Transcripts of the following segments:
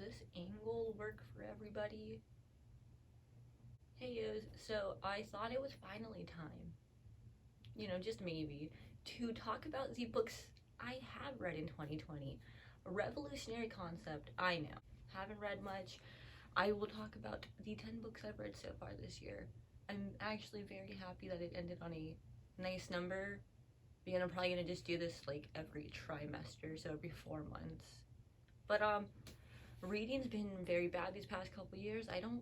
this angle work for everybody? Hey yos, so I thought it was finally time, just maybe, to talk about the books I have read in 2020. A revolutionary concept, I know. Haven't read much. I will talk about the 10 books I've read so far this year. I'm actually very happy that it ended on a nice number, because I'm probably gonna just do this like every trimester, so every 4 months. But reading's been very bad these past couple years. I don't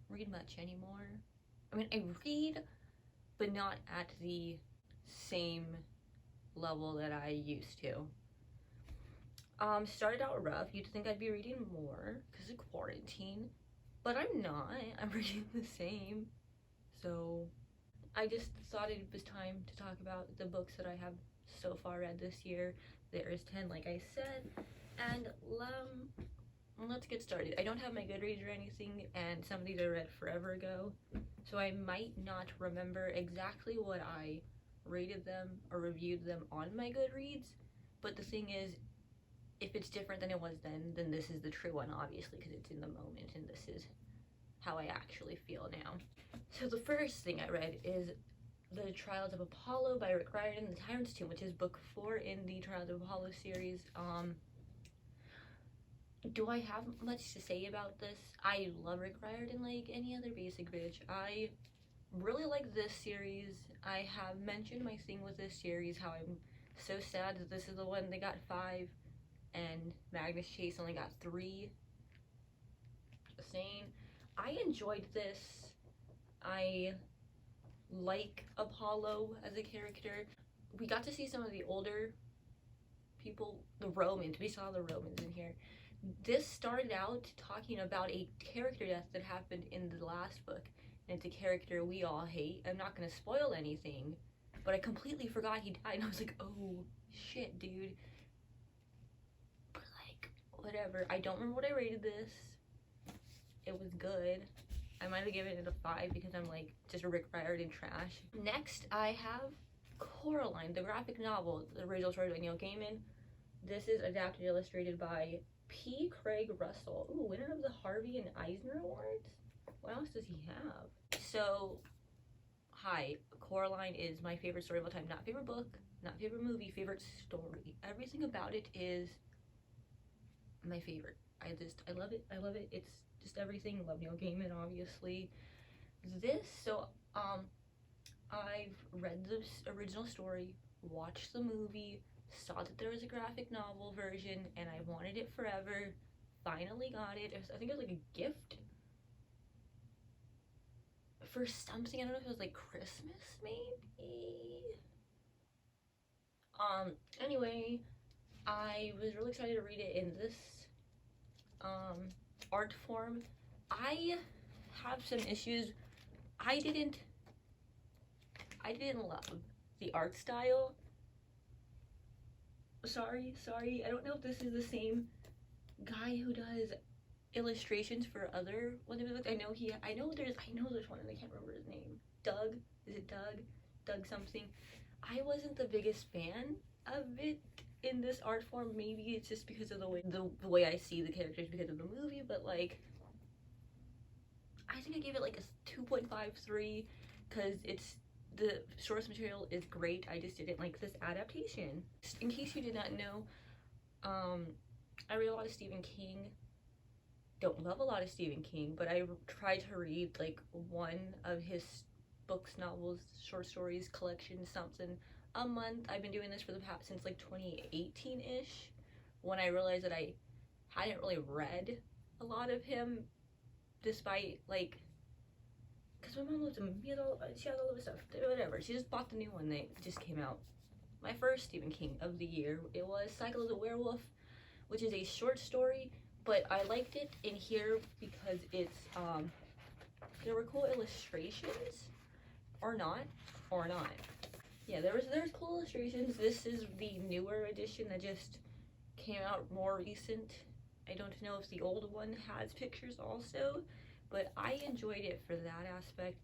read much anymore. I mean, I read, but not at the same level that I used to. Started out rough. You'd think I'd be reading more because of quarantine, but I'm not. I'm reading the same. So I just thought it was time to talk about the books that I have so far read this year. There's 10, like I said, and let's get started. I don't have my Goodreads or anything, and some of these I read forever ago, so I might not remember exactly what I rated them or reviewed them on my Goodreads, but the thing is, if it's different than it was then this is the true one, obviously, because it's in the moment, and this is how I actually feel now. So the first thing I read is The Trials of Apollo by Rick Riordan, The Tyrant's Tomb, which is book 4 in the Trials of Apollo series. Do I have much to say about this? I love Rick Riordan like any other basic bitch. I really like this series. I have mentioned my thing with this series, how I'm so sad that this is the one that got 5 and Magnus Chase only got 3. Just saying. I enjoyed this. I like Apollo as a character. We got to see some of the older people, the Romans. We saw the Romans in here. This started out talking about a character death that happened in the last book, and it's a character we all hate. I'm not gonna spoil anything, but I completely forgot he died, and I was like, oh shit, dude. But like, whatever. I don't remember what I rated this. It was good. I might have given it a 5 because I'm like just a Rick Riordan trash. Next, I have Coraline, the graphic novel, the original story by Neil Gaiman. This is adapted and illustrated by P. Craig Russell. Ooh, winner of the Harvey and Eisner Awards? What else does he have? So, hi, Coraline is my favorite story of all time. Not favorite book, not favorite movie, favorite story. Everything about it is my favorite. I love it. I love it. It's just everything. Love Neil Gaiman, obviously. I've read the original story, watched the movie, saw that there was a graphic novel version, and I wanted it forever. Finally got it. I think it was like a gift for something. I don't know if it was like Christmas, maybe. Anyway, I was really excited to read it in this art form. I have some issues. I didn't love the art style. Sorry, I don't know if this is the same guy who does illustrations for other Wonder Woman. I know there's one and I can't remember his name. Doug? Is it Doug? Doug something. I wasn't the biggest fan of it in this art form. Maybe it's just because of the way I see the characters because of the movie, but like I think I gave it like a 2.53 because the source material is great. I just didn't like this adaptation. In case you did not know, I read a lot of Stephen King. Don't love a lot of Stephen King, but I tried to read like one of his books, novels, short stories, collection, something a month. I've been doing this for the past since like 2018-ish, when I realized that I hadn't really read a lot of him, despite like, because my mom loves him. She has all of his stuff, whatever. She just bought the new one that just came out. My first Stephen King of the year, it was Cycle of the Werewolf, which is a short story, but I liked it in here because it's there were cool illustrations, or not. Yeah, there's cool illustrations. This is the newer edition that just came out, more recent. I don't know if the old one has pictures also, but I enjoyed it for that aspect.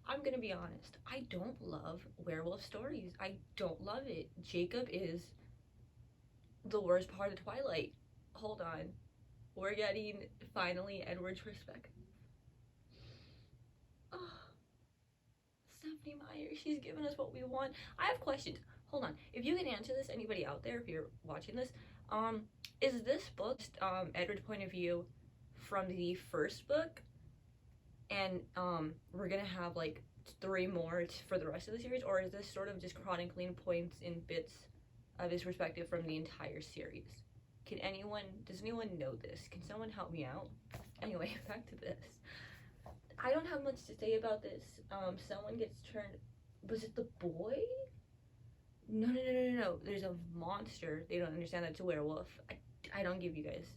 I'm gonna be honest, I don't love werewolf stories. I don't love it. Jacob is the worst part of Twilight. Hold on. we're getting finally Edward's perspective. Oh, Stephenie Meyer, she's given us what we want. I have questions. Hold on. If you can answer this, anybody out there, if you're watching this, is this book Edward's point of view from the first book, and we're gonna have like 3 more for the rest of the series, or is this sort of just chronicling points and bits of his perspective from the entire series? Does anyone know this? Can someone help me out? Anyway, back to this. I don't have much to say about this. Someone gets turned, was it the boy? No. There's a monster. They don't understand that it's a werewolf. I don't give you guys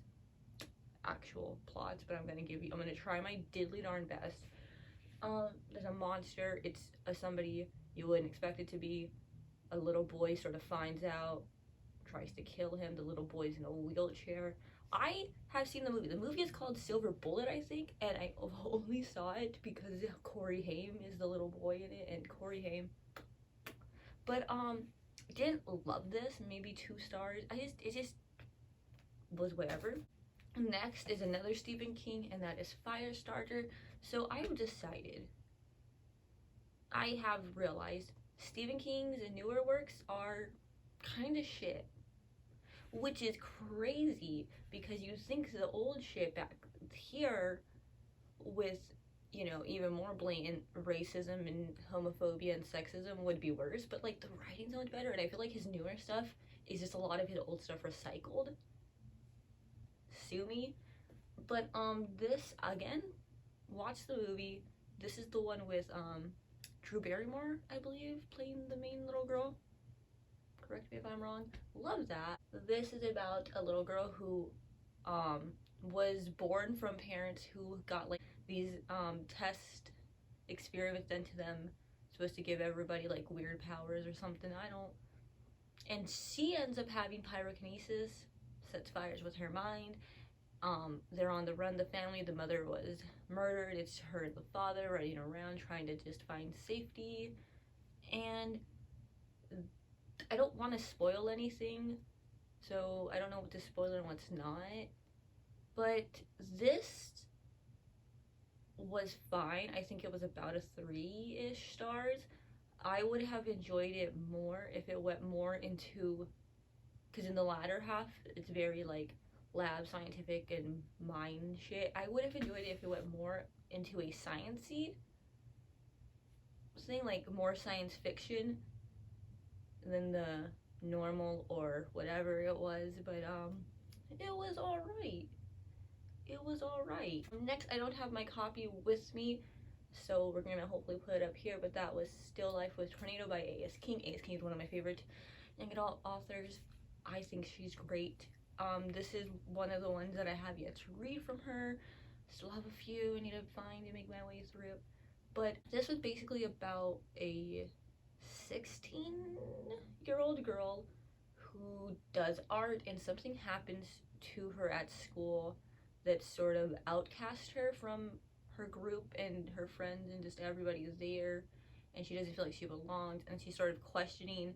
actual plots, but I'm gonna try my diddly darn best. There's a monster. It's somebody you wouldn't expect it to be. A little boy sort of finds out, tries to kill him. The little boy's in a wheelchair. I have seen the movie. The movie is called Silver Bullet, I think, and I only saw it because Corey Haim is the little boy in it, and Corey Haim. But didn't love this. Maybe 2 stars. It just was whatever. Next is another Stephen King, and that is Firestarter. So I've decided, I have realized Stephen King's newer works are kind of shit, which is crazy because you think the old shit back here with, you know, even more blatant racism and homophobia and sexism would be worse, but like the writing's so much better, and I feel like his newer stuff is just a lot of his old stuff recycled. Sue me. But this, again, watch the movie. This is the one with Drew Barrymore, I believe, playing the main little girl. Correct me if I'm wrong. Love that. This is about a little girl who was born from parents who got like these test experiments done to them, supposed to give everybody like weird powers or something. And she ends up having pyrokinesis, sets fires with her mind. They're on the run, the family. The mother was murdered. It's her and the father running around trying to just find safety. And I don't want to spoil anything, so I don't know what to spoil and what's not. But this was fine. I think it was about a 3-ish stars. I would have enjoyed it more if it went more into, because in the latter half, it's very like lab scientific and mind shit. I would have enjoyed it if it went more into a science-y thing, like more science fiction than the normal or whatever it was. But it was alright. It was alright. Next, I don't have my copy with me, so we're gonna hopefully put it up here, but that was Still Life with Tornado by A.S. King. A.S. King is one of my favorite young adult authors. I think she's great. This is one of the ones that I have yet to read from her. Still have a few I need to find and make my way through. But this was basically about a 16-year-old girl who does art, and something happens to her at school that sort of outcasts her from her group and her friends and just everybody is there, and she doesn't feel like she belongs, and she started questioning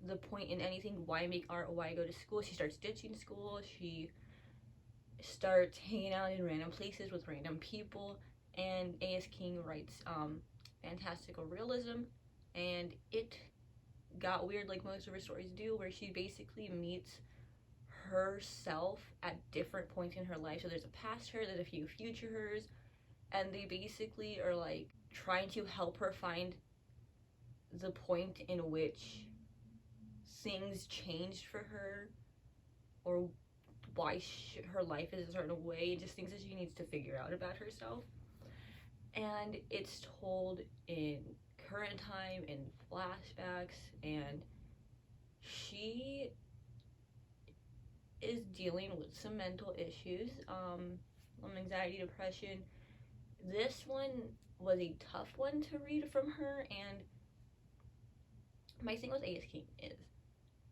the point in anything. Why make art? Why go to school? She starts ditching school. She starts hanging out in random places with random people, and A.S. King writes fantastical realism, and it got weird like most of her stories do, where she basically meets herself at different points in her life. So there's a past her, there's a few future hers, and they basically are like trying to help her find the point in which things changed for her, or why her life is a certain way, just things that she needs to figure out about herself. And it's told in current time, in flashbacks, and she is dealing with some mental issues, anxiety, depression. This one was a tough one to read from her, and my thing with A.S. King is,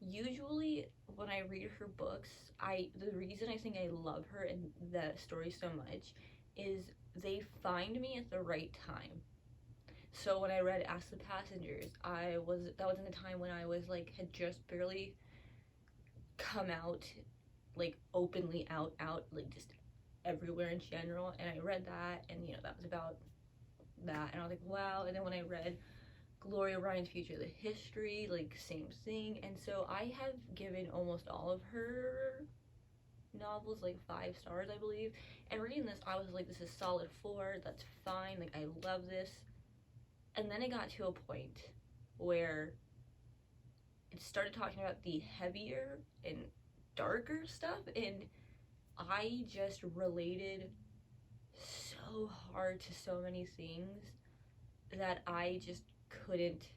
usually when I read her books, the reason I think I love her and the story so much is they find me at the right time. So when I read Ask the Passengers, that was in a time when I was like, had just barely come out like openly out, like just everywhere in general. And I read that, and that was about that, and I was like, wow. And then when I read Gloria Ryan's Future the History, like same thing. And so I have given almost all of her novels like 5 stars, I believe. And reading this, I was like, this is solid 4, that's fine, like I love this. And then it got to a point where it started talking about the heavier and darker stuff, and I just related so hard to so many things that I just couldn't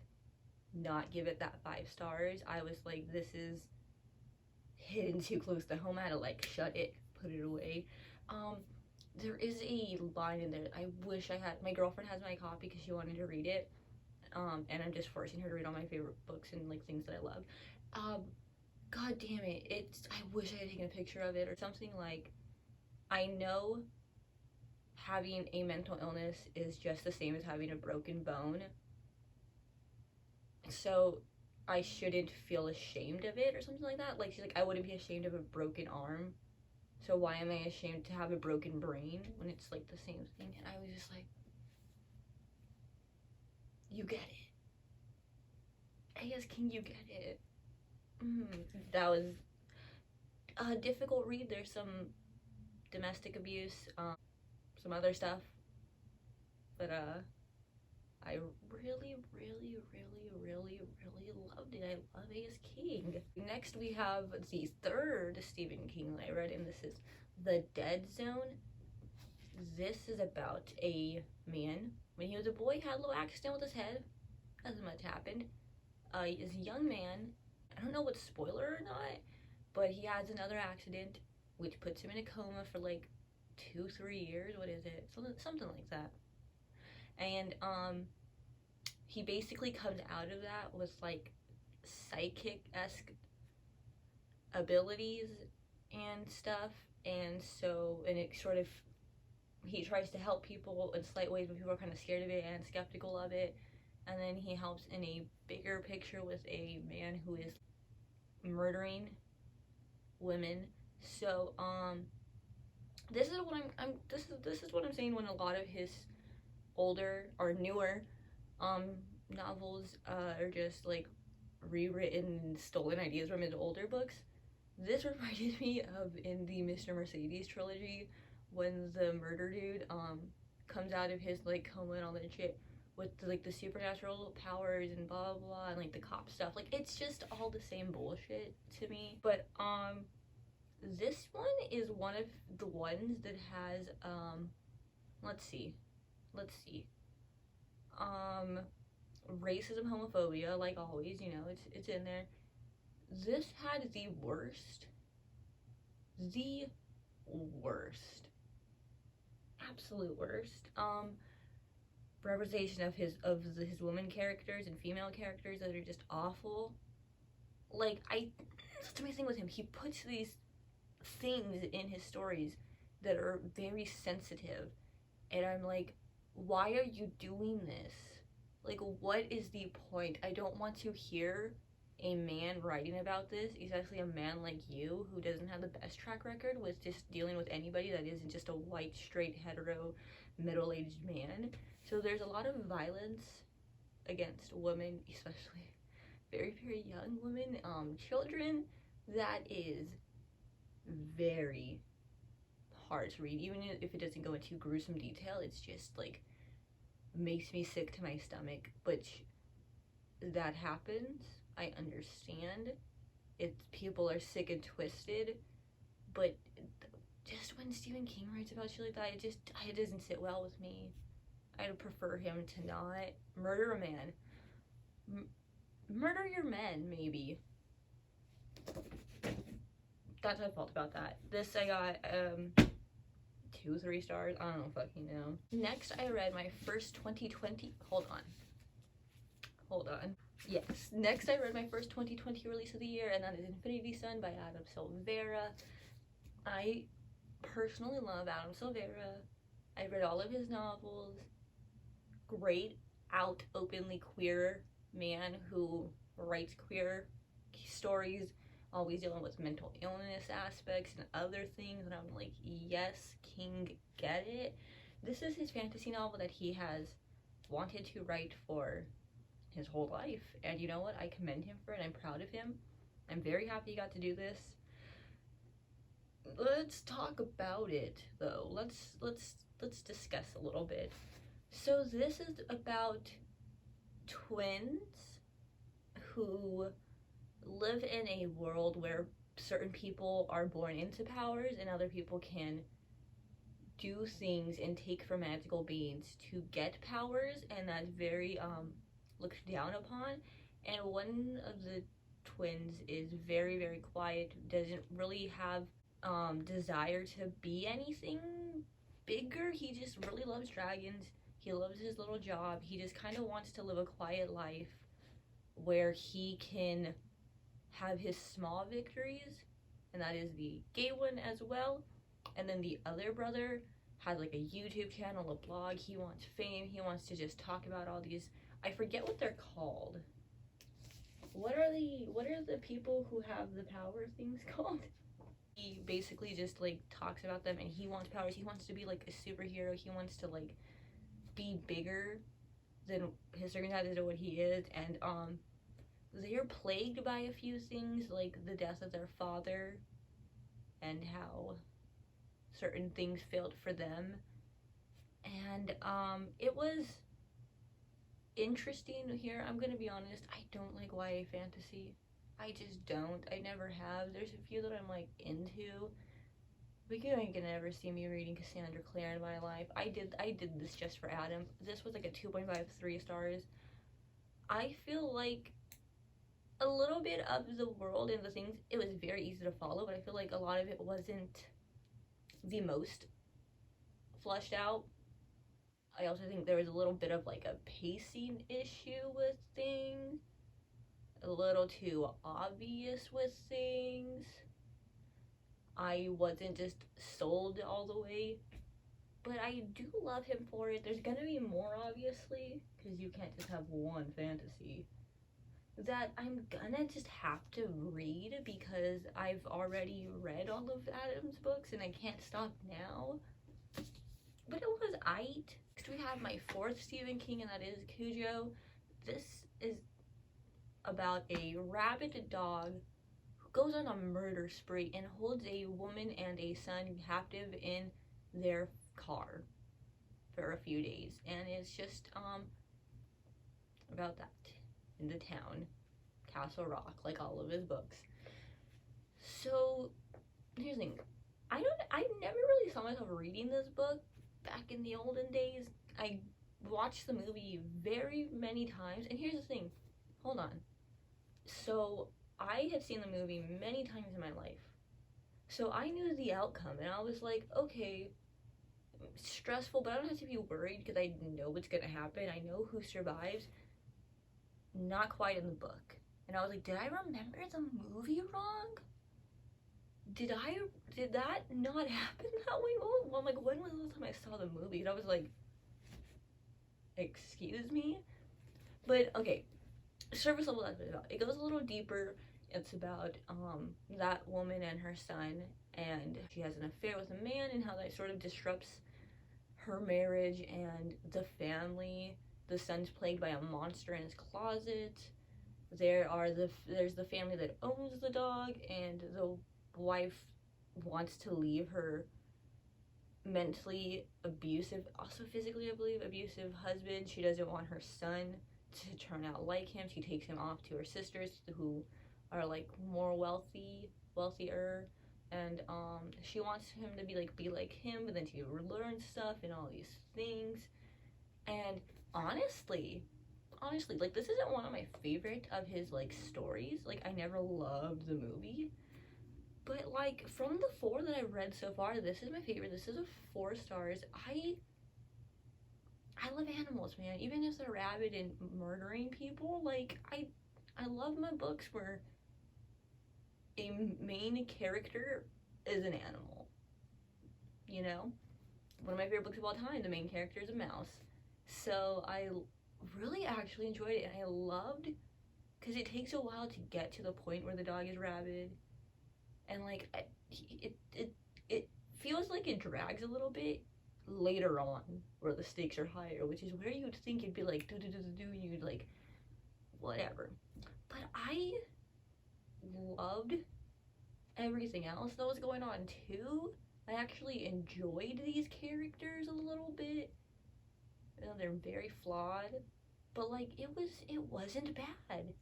not give it that 5 stars. I was like, this is hitting too close to home. I had to like shut it, put it away. There is a line in there I wish I had. My girlfriend has my copy because she wanted to read it, and I'm just forcing her to read all my favorite books and like things that I love. God damn it, I wish I had taken a picture of it or something. Like, I know having a mental illness is just the same as having a broken bone, so I shouldn't feel ashamed of it or something like that. Like, she's like, I wouldn't be ashamed of a broken arm, so why am I ashamed to have a broken brain when it's like the same thing? And I was just like, you get it. A.S. King, you get it. That was a difficult read. There's some domestic abuse, some other stuff, but I really, really, really, really, really loved it. I love A.S. King. Next, we have the 3rd Stephen King that I read, and this is The Dead Zone. This is about a man, when he was a boy, had a little accident with his head, as much happened. He's a young man, I don't know what's spoiler or not, but he has another accident, which puts him in a coma for like 2-3 years, what is it, something like that. And he basically comes out of that with like psychic-esque abilities and stuff, and it sort of, he tries to help people in slight ways, but people are kind of scared of it and skeptical of it. And then he helps in a bigger picture with a man who is murdering women. So this is what this is what I'm saying when a lot of his older or newer novels are just like rewritten and stolen ideas from his older books. This reminded me of in the Mr. Mercedes trilogy, when the murder dude comes out of his like coma and all that shit with like the supernatural powers and blah blah blah, and like the cop stuff. Like, it's just all the same bullshit to me. But this one is one of the ones that has let's see racism, homophobia, like always, it's in there. This had the worst, absolute worst representation of his woman characters and female characters that are just awful. Like, that's my thing with him. He puts these things in his stories that are very sensitive, and I'm like, why are you doing this? Like, what is the point? I don't want to hear a man writing about this, especially a man like you who doesn't have the best track record with just dealing with anybody that isn't just a white, straight, hetero, middle-aged man. So there's a lot of violence against women, especially very, very young women, children, that is very hard to read. Even if it doesn't go into gruesome detail, it's just like makes me sick to my stomach. But that happens, I understand. It's, people are sick and twisted, but just when Stephen King writes about shit like that, it doesn't sit well with me. I'd prefer him to not murder a man. Murder your men, maybe. That's my fault about that. This I got 2-3 stars. I don't fucking know. Next, I read my first 2020. Hold on. Yes. Next, I read my first 2020 release of the year, and that is Infinity Sun by Adam Silvera. I personally love Adam Silvera. I read all of his novels. Great, openly queer man who writes queer stories always dealing with mental illness aspects and other things, and I'm like, yes, King, get it. This is his fantasy novel that he has wanted to write for his whole life, and you know what, I commend him for it. I'm proud of him. I'm very happy he got to do this. Let's talk about it though. Let's discuss a little bit. So this is about twins who live in a world where certain people are born into powers and other people can do things and take from magical beings to get powers, and that's very looked down upon. And one of the twins is very, very quiet, doesn't really have desire to be anything bigger. He just really loves dragons. He loves his little job. He just kind of wants to live a quiet life where he can have his small victories, and that is the gay one as well. And then the other brother has like a YouTube channel, a blog. He wants fame. He wants to just talk about all these, I forget what they're called. What are the people who have the power things called? He basically just like talks about them, and he wants powers. He wants to be like a superhero. He wants to like be bigger than his circumstances or what he is. And they're plagued by a few things, like the death of their father and how certain things failed for them. And it was interesting here. I'm gonna be honest, I don't like YA fantasy. I just don't. I never have. There's a few that I'm like into, but you ain't gonna ever see me reading Cassandra Clare in my life. I did this just for Adam. This was like a 2.5, 3 stars. I feel like a little bit of the world and the things, it was very easy to follow, but I feel like a lot of it wasn't the most fleshed out. I also think there was a little bit of like a pacing issue with things, a little too obvious with things. I wasn't just sold all the way, but I do love him for it. There's gonna be more, obviously, because you can't just have one fantasy that I'm gonna just have to read because I've already read all of Adam's books and I can't stop now. But it was aight. Next we have my 4th Stephen King, and that is Cujo. This is about a rabid dog who goes on a murder spree and holds a woman and a son captive in their car for a few days. And it's just about that in the town, Castle Rock, like all of his books. So here's the thing, I never really saw myself reading this book back in the olden days. I watched the movie very many times, and here's the thing, hold on. So I have seen the movie many times in my life, so I knew the outcome, and I was like, okay, stressful, but I don't have to be worried because I know what's gonna happen. I know who survives. Not quite in the book. And I was like, did I remember the movie wrong? Did that not happen that way? Well, I'm like, when was the last time I saw the movie? And I was like, excuse me? But okay, surface level, that's what it's about. It goes a little deeper. It's about that woman and her son, and she has an affair with a man, and how that sort of disrupts her marriage and the family. The son's plagued by a monster in his closet. There's the family that owns the dog, and the wife wants to leave her mentally abusive, also physically, I believe, abusive husband. She doesn't want her son to turn out like him. She takes him off to her sisters who are like more wealthier, and she wants him to be like him, but then she learns stuff and all these things. And honestly, like, this isn't one of my favorite of his like stories. Like, I never loved the movie, but like from the 4 that I've read so far, this is my favorite. This is a 4 stars. I love animals, man. Even if they're rabid and murdering people, like I love my books where a main character is an animal. You know, one of my favorite books of all time, the main character is a mouse. So I really actually enjoyed it, and I loved, because it takes a while to get to the point where the dog is rabid, and like it feels like it drags a little bit later on where the stakes are higher, which is where you'd think it'd be like do do do do do, and you'd like whatever. But I loved everything else that was going on too. I actually enjoyed these characters a little bit. You know, they're very flawed, but like it wasn't bad.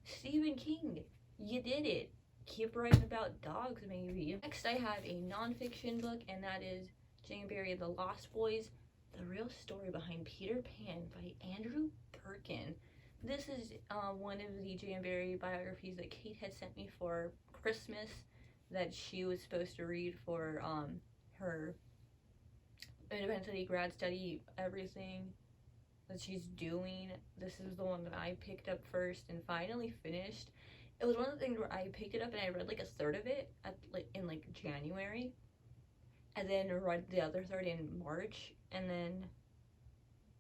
Stephen King, you did it. Keep writing about dogs, maybe. Next, I have a nonfiction book, and that is Jane Barrie, The Lost Boys, The Real Story Behind Peter Pan by Andrew Birkin. This is one of the Jane Barrie biographies that Kate had sent me for Christmas that she was supposed to read for her independent study, grad study, everything that she's doing. This is the one that I picked up first and finally finished. It was one of the things where I picked it up and I read like a third of it in January, and then read the other third in March, and then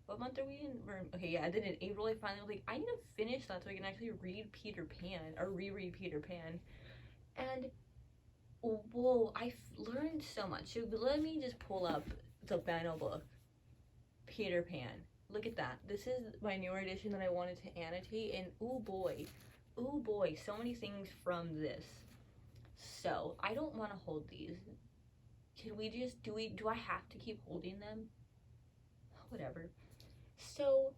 what month are we in? Okay, yeah, and then in April I finally was like, I need to finish that so I can actually read Peter Pan, or reread Peter Pan. And whoa, I learned so much. So let me just pull up the final book, Peter Pan. Look at that. This is my newer edition that I wanted to annotate, and oh boy, so many things from this. So I don't want to hold these. Can we just do I have to keep holding them? Whatever. So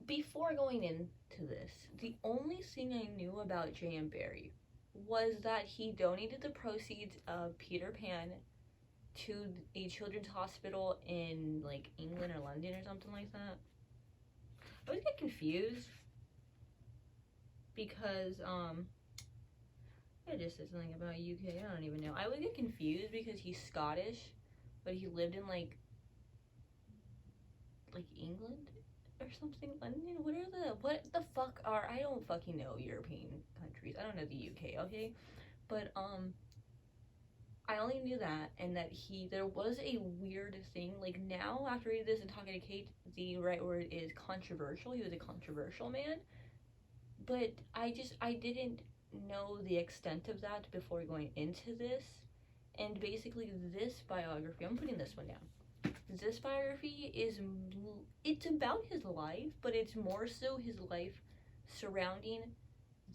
before going into this, the only thing I knew about J.M. Barrie was that he donated the proceeds of Peter Pan to a children's hospital in like England or London or something like that. I always get confused because it just says something about UK. I don't even know. I always get confused because he's Scottish, but he lived in like England or something. London. What the fuck are, I don't fucking know European countries. I don't know the UK. Okay, but I only knew that, and that there was a weird thing, like now after reading this and talking to Kate, the right word is controversial. He was a controversial man, but I didn't know the extent of that before going into this. And basically this biography, I'm putting this one down, this biography it's about his life, but it's more so his life surrounding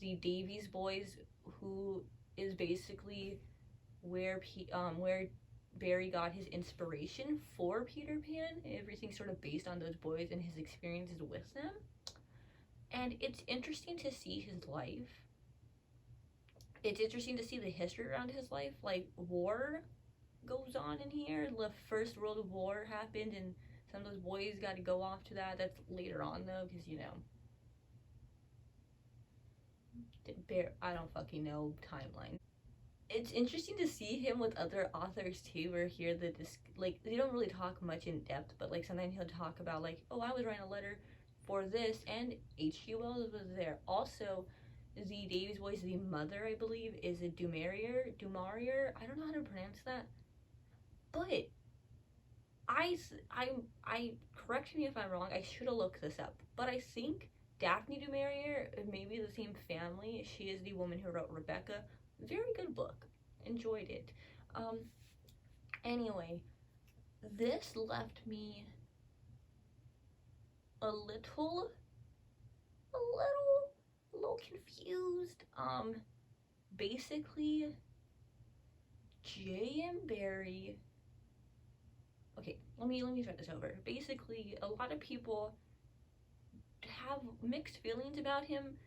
the Davies boys, who is basically where Barrie got his inspiration for Peter Pan. Everything's sort of based on those boys and his experiences with them. And it's interesting to see his life. It's interesting to see the history around his life. Like, war goes on in here. The First World War happened, and some of those boys got to go off to that. That's later on, though, because, you know, I don't fucking know timeline. It's interesting to see him with other authors too, or hear like, they don't really talk much in depth, but like sometimes he'll talk about like, oh, I was writing a letter for this, and H.G. Wells was there. Also, the Davies boys, the mother, I believe, is a Du Maurier. I don't know how to pronounce that, but I correct me if I'm wrong. I should have looked this up, but I think Daphne Du Maurier may be the same family. She is the woman who wrote Rebecca. Very good book. Enjoyed it. Anyway, this left me a little confused. Basically, J.M. Barrie. Okay, let me start this over. Basically, a lot of people have mixed feelings about him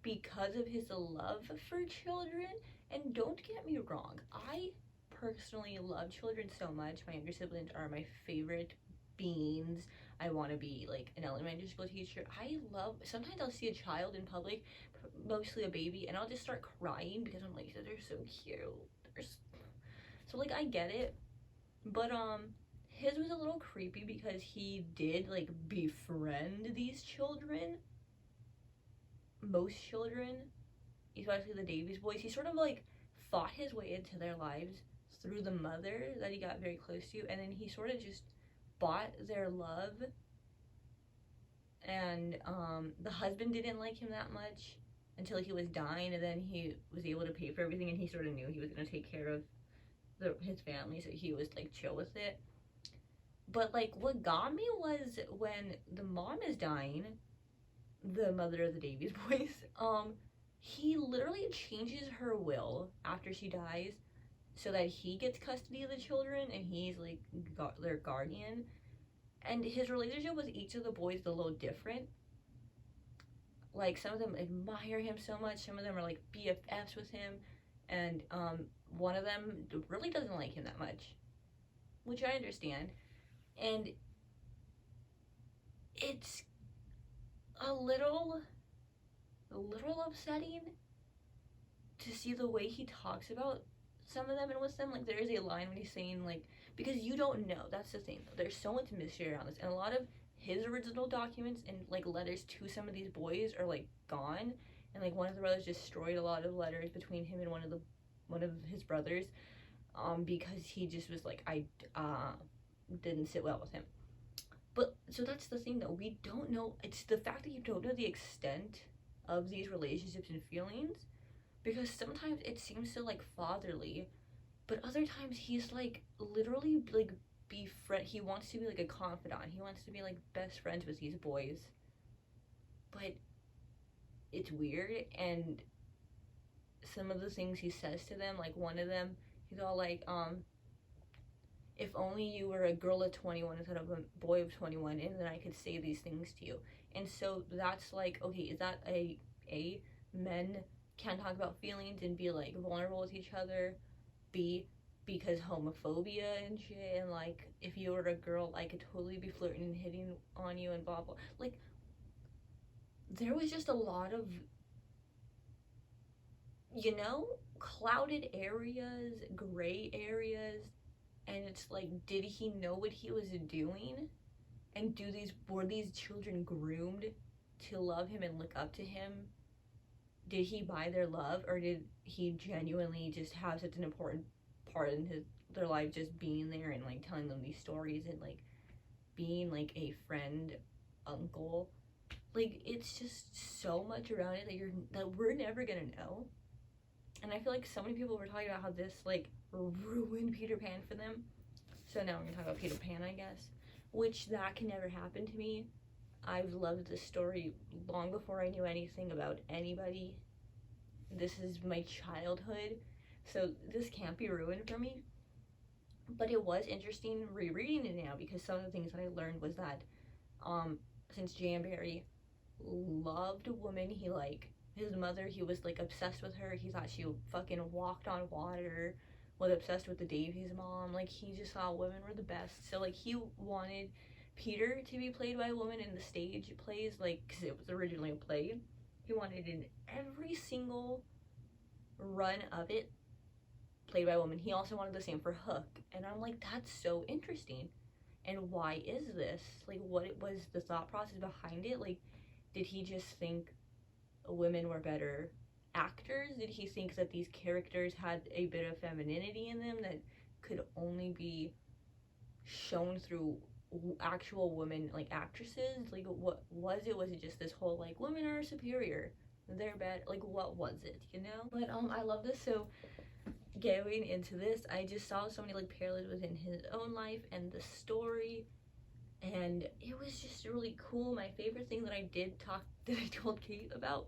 because of his love for children. And don't get me wrong, I personally love children so much. My younger siblings are my favorite beings. I want to be like an elementary school teacher. Sometimes I'll see a child in public, mostly a baby, and I'll just start crying because I'm like, they're so cute. So like, I get it. But his was a little creepy because he did like befriend these children. Most children, especially the Davies boys, he sort of like fought his way into their lives through the mother that he got very close to, and then he sort of just bought their love. And the husband didn't like him that much, until he was dying, and then he was able to pay for everything, and he sort of knew he was going to take care of his family, so he was like chill with it. But like what got me was when the mom is dying, the mother of the Davies boys, he literally changes her will after she dies so that he gets custody of the children and he's like their guardian. And his relationship with each of the boys is a little different. Like some of them admire him so much, some of them are like BFFs with him, and one of them really doesn't like him that much, which I understand. And it's a little upsetting to see the way he talks about some of them and with them. Like there is a line when he's saying like, because you don't know, that's the thing, there's so much mystery around this, and a lot of his original documents and like letters to some of these boys are like gone, and like one of the brothers destroyed a lot of letters between him and one of his brothers, because he just was like, I didn't sit well with him. But so that's the thing though, we don't know, it's the fact that you don't know the extent of these relationships and feelings, because sometimes it seems so like fatherly, but other times he's like literally like he wants to be like a confidant, he wants to be like best friends with these boys, but it's weird. And some of the things he says to them, like one of them, he's all like, if only you were a girl of 21 instead of a boy of 21, and then I could say these things to you. And so that's like, okay, is that a men can't talk about feelings and be like vulnerable with each other, B, because homophobia and shit, and like if you were a girl I could totally be flirting and hitting on you and blah blah. Like there was just a lot of, you know, clouded areas, gray areas, and it's like, did he know what he was doing? And were these children groomed to love him and look up to him? Did he buy their love, or did he genuinely just have such an important part in their life, just being there and like telling them these stories and like being like a friend, uncle? Like it's just so much around it that we're never gonna know. And I feel like so many people were talking about how this like ruined Peter Pan for them. So now we're gonna talk about Peter Pan, I guess, which that can never happen to me. I've loved this story long before I knew anything about anybody. This is my childhood, so this can't be ruined for me. But it was interesting rereading it now, because some of the things that I learned was that since Jan Barry loved a woman, he like his mother, he was like obsessed with her. He thought she fucking walked on water, was obsessed with the Davies mom. Like he just thought women were the best. So like he wanted Peter to be played by a woman in the stage plays, like because it was originally a play. He wanted in every single run of it played by a woman. He also wanted the same for Hook, and I'm like, that's so interesting. And why is this? Like, what was the thought process behind it? Like, did he just think women were better actors? Did he think that these characters had a bit of femininity in them that could only be shown through actual women, like actresses? Like what was it? Was it just this whole like women are superior, they're bad? Like what was it, you know? But I love this. So going into this, I just saw so many like parallels within his own life and the story, and it was just really cool. My favorite thing that I told Kate about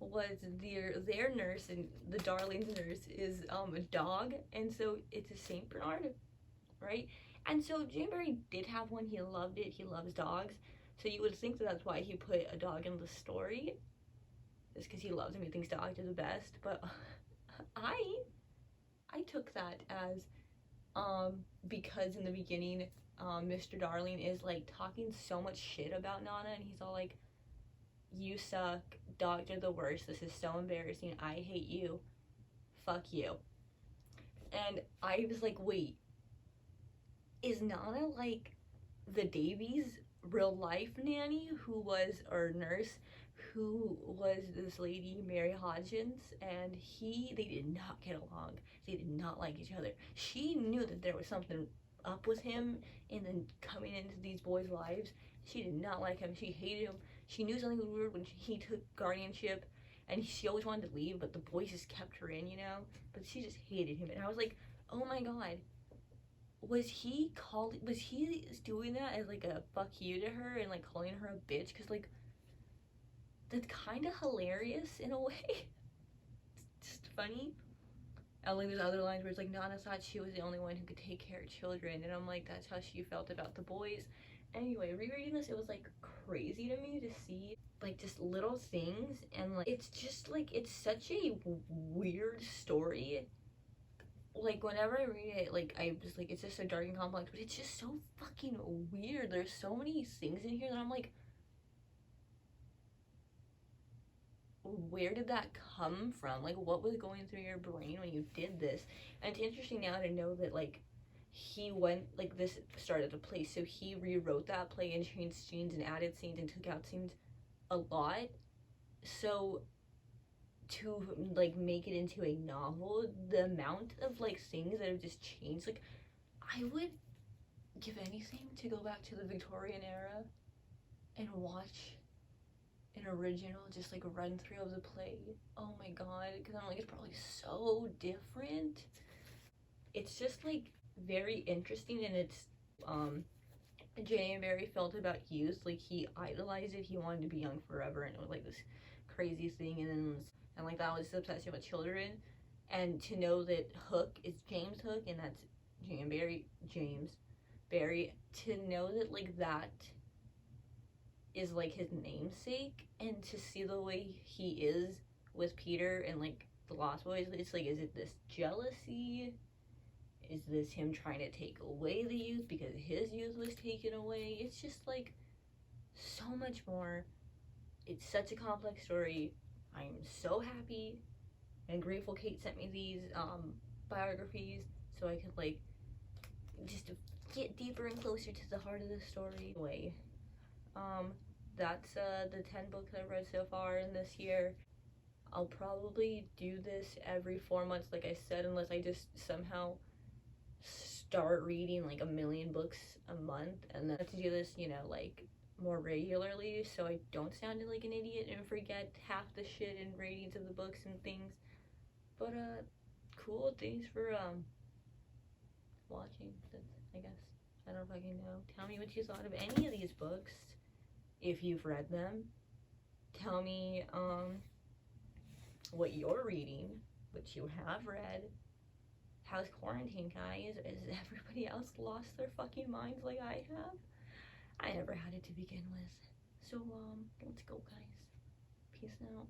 was their nurse, and the Darling's nurse is a dog, and so it's a Saint Bernard, right? And so Jane Barry did have one. He loved it. He loves dogs. So you would think that that's why he put a dog in the story, just because he loves them. He thinks dogs are the best. But I took that as because in the beginning, Mr. Darling is like talking so much shit about Nana, and he's all like, "You suck. Dogs are the worst. This is so embarrassing. I hate you. Fuck you." And I was like, wait. Is Nana like the Davies real life nanny or nurse who was this lady Mary Hodgins, and they did not get along. They did not like each other. She knew that there was something up with him, and then coming into these boys' lives, she did not like him. She hated him. She knew something was weird when he took guardianship, and she always wanted to leave, but the boys just kept her in, but she just hated him. And I was like, oh my god, was he doing that as like a fuck you to her and like calling her a bitch? Because like that's kind of hilarious in a way. It's just funny. And like there's other lines where it's like Nana thought she was the only one who could take care of children, and I'm like, that's how she felt about the boys. Anyway, rereading this, it was like crazy to me to see like just little things, and like it's just like it's such a weird story. Like whenever I read it, like I just like it's just so dark and complex, but it's just so fucking weird. There's so many things in here that I'm like, where did that come from? Like what was going through your brain when you did this? And it's interesting now to know that like he went like this started a play, so he rewrote that play and changed scenes and added scenes and took out scenes a lot. So to like make it into a novel, the amount of like things that have just changed, like I would give anything to go back to the Victorian era and watch an original just like run through of the play. Oh my god, because I'm like, it's probably so different. It's just like very interesting, and it's J.M. Barrie felt about youth, like he idolized it, he wanted to be young forever, and it was like this crazy thing, and like that was his obsession with children. And to know that Hook is James Hook, and that's James Barrie, to know that like that is like his namesake, and to see the way he is with Peter and like the Lost Boys, it's like, is it this jealousy? Is this him trying to take away the youth because his youth was taken away? It's just like so much more. It's such a complex story. I'm so happy and grateful Kate sent me these biographies so I could like just get deeper and closer to the heart of the story. Anyway, that's the 10 books I've read so far in this year. I'll probably do this every 4 months, like I said, unless I just somehow start reading like a million books a month, and then to do this, like more regularly, so I don't sound like an idiot and forget half the shit and ratings of the books and things. But cool, thanks for watching this, I guess. I don't fucking know. Tell me what you thought of any of these books, if you've read them. Tell me what you're reading, what you have read. How's quarantine, guys? Has everybody else lost their fucking minds like I have? I never had it to begin with. So let's go, guys. Peace out.